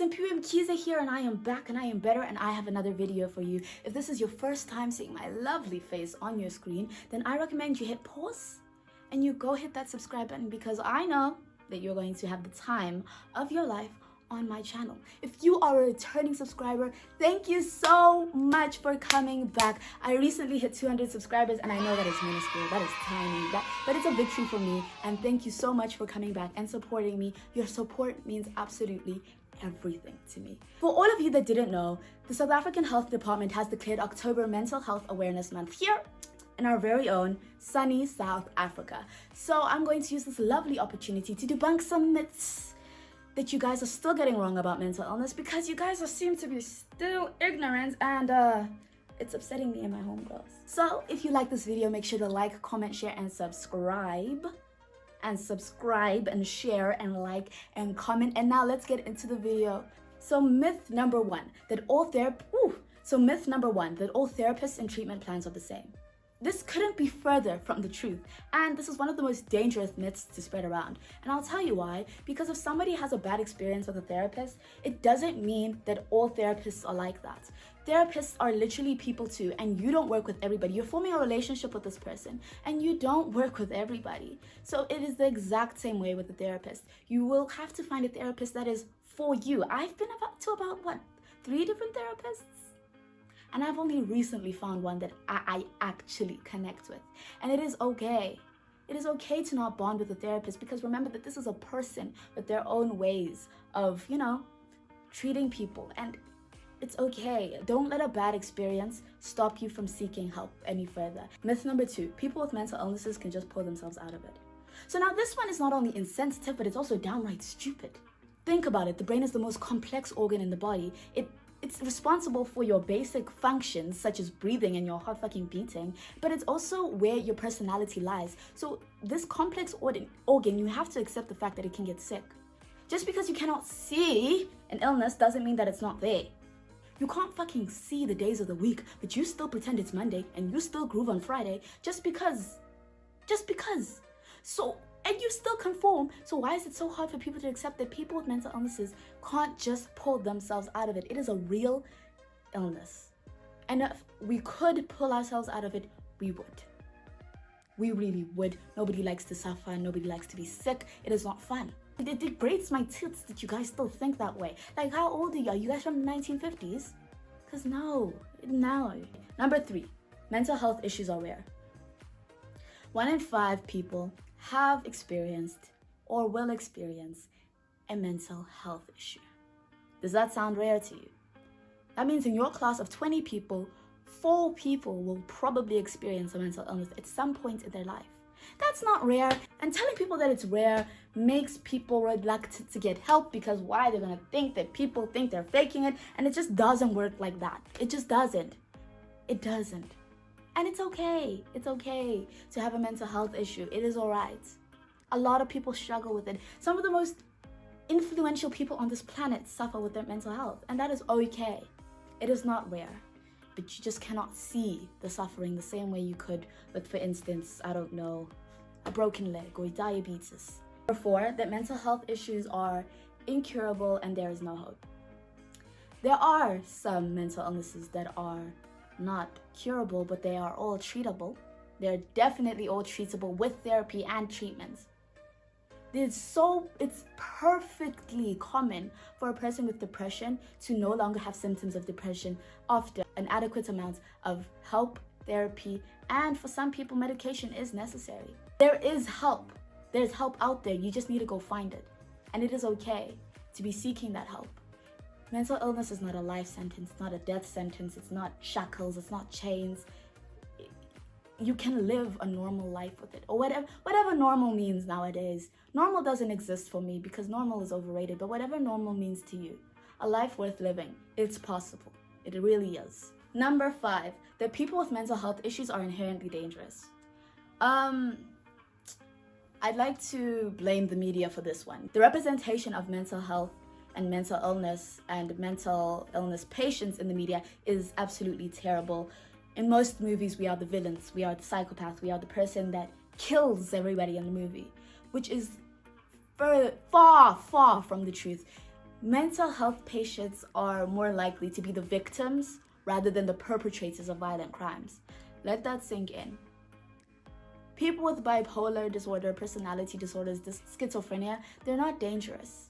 Simmie Mkize here, and I am back and I am better, and I have another video for you. If this is your first time seeing my lovely face on your screen, then I recommend you hit pause and you go hit that subscribe button, because I know that you're going to have the time of your life on my channel. If you are a returning subscriber, thank you so much for coming back. I recently hit 200 subscribers, and I know that is minuscule, that is tiny, but it's a victory for me, and thank you so much for coming back and supporting me. Your support means absolutely everything to me. For all of you that didn't know, the South African Health Department has declared October Mental Health Awareness Month here in our very own sunny South Africa. So I'm going to use this lovely opportunity to debunk some myths that you guys are still getting wrong about mental illness, because you guys seem to be still ignorant, and it's upsetting me and my homegirls. So if you like this video, make sure to like, comment, share, and subscribe. And subscribe and share and like and comment. And now let's get into the video. So myth number one, that all therapists and treatment plans are the same. This couldn't be further from the truth, and this is one of the most dangerous myths to spread around. And I'll tell you why. Because if somebody has a bad experience with a therapist, it doesn't mean that all therapists are like that. Therapists are literally people too, and you don't work with everybody. You're forming a relationship with this person, and you don't work with everybody. So it is the exact same way with the therapist. You will have to find a therapist that is for you. I've been about what, 3 different therapists? And I've only recently found one that I actually connect with. And it is okay. It is okay to not bond with a therapist, because remember that this is a person with their own ways of, treating people. And it's okay. Don't let a bad experience stop you from seeking help any further. Myth number 2, people with mental illnesses can just pull themselves out of it. So now this one is not only insensitive, but it's also downright stupid. Think about it. The brain is the most complex organ in the body. It's responsible for your basic functions, such as breathing and your heart fucking beating, but it's also where your personality lies. So this complex organ, you have to accept the fact that it can get sick. Just because you cannot see an illness doesn't mean that it's not there. You can't fucking see the days of the week, but you still pretend it's Monday and you still groove on Friday just because. So, and you still conform. So why is it so hard for people to accept that people with mental illnesses can't just pull themselves out of it? It is a real illness. And if we could pull ourselves out of it, we would. We really would. Nobody likes to suffer. Nobody likes to be sick. It is not fun. It breaks my tits that you guys still think that way. Like, how old are you? Are you guys from the 1950s? Because no. Number 3, mental health issues are rare. 1 in 5 people have experienced or will experience a mental health issue. Does that sound rare to you? That means in your class of 20 people, 4 people will probably experience a mental illness at some point in their life. That's not rare, and telling people that it's rare makes people reluctant to get help, because why? They're gonna think that people think they're faking it, and it just doesn't work like that. It just doesn't. It doesn't. And it's okay. It's okay to have a mental health issue. It is all right. A lot of people struggle with it. Some of the most influential people on this planet suffer with their mental health, and that is okay. It is not rare, but you just cannot see the suffering the same way you could with, for instance, I don't know, a broken leg or diabetes. Number 4, that mental health issues are incurable and there is no hope. There are some mental illnesses that are not curable, but they are all treatable. They're definitely all treatable with therapy and treatments. It's perfectly common for a person with depression to no longer have symptoms of depression after an adequate amount of help, therapy, and for some people, medication is necessary. There is help. There's help out there. You just need to go find it. And it is okay to be seeking that help. Mental illness is not a life sentence, it's not a death sentence, it's not shackles, it's not chains. You can live a normal life with it, or whatever normal means nowadays. Normal doesn't exist for me because normal is overrated, but whatever normal means to you, a life worth living, it's possible. It really is. Number 5, that people with mental health issues are inherently dangerous. I'd like to blame the media for this one. The representation of mental health and mental illness patients in the media is absolutely terrible. In most movies, we are the villains, we are the psychopath, we are the person that kills everybody in the movie, which is far, far from the truth. Mental health patients are more likely to be the victims rather than the perpetrators of violent crimes. Let that sink in. People with bipolar disorder, personality disorders, schizophrenia, they're not dangerous.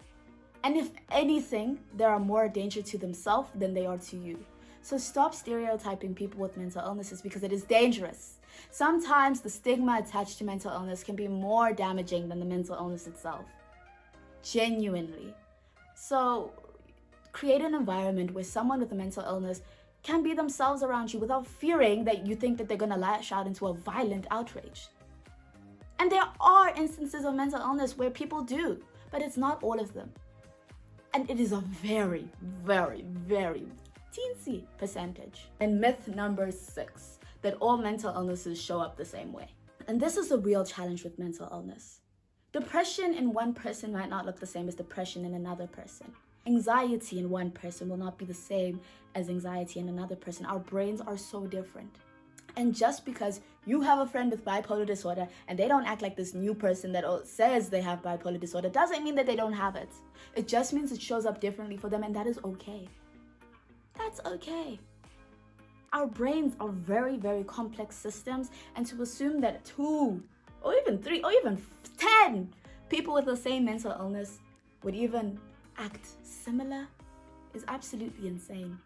And if anything, they are more danger to themselves than they are to you. So stop stereotyping people with mental illnesses because it is dangerous. Sometimes the stigma attached to mental illness can be more damaging than the mental illness itself. Genuinely. So create an environment where someone with a mental illness can be themselves around you without fearing that you think that they're going to lash out into a violent outrage. And there are instances of mental illness where people do, but it's not all of them. And it is a very, very, very teensy percentage. And myth number 6, that all mental illnesses show up the same way. And this is the real challenge with mental illness. Depression in one person might not look the same as depression in another person. Anxiety in one person will not be the same as anxiety in another person. Our brains are so different. And just because you have a friend with bipolar disorder and they don't act like this new person that says they have bipolar disorder doesn't mean that they don't have it. It just means it shows up differently for them, and that is okay. That's okay. Our brains are very, very complex systems, and to assume that 2 or even 3 or even 10 people with the same mental illness would even act similar is absolutely insane.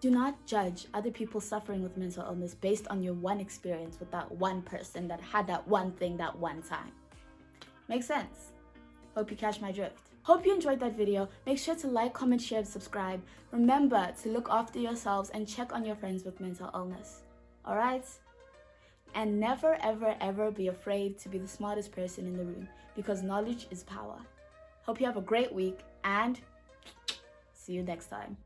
Do not judge other people suffering with mental illness based on your one experience with that one person that had that one thing that one time. Makes sense? Hope you catch my drift. Hope you enjoyed that video. Make sure to like, comment, share, and subscribe. Remember to look after yourselves and check on your friends with mental illness. Alright? And never, ever, ever be afraid to be the smartest person in the room, because knowledge is power. Hope you have a great week, and see you next time.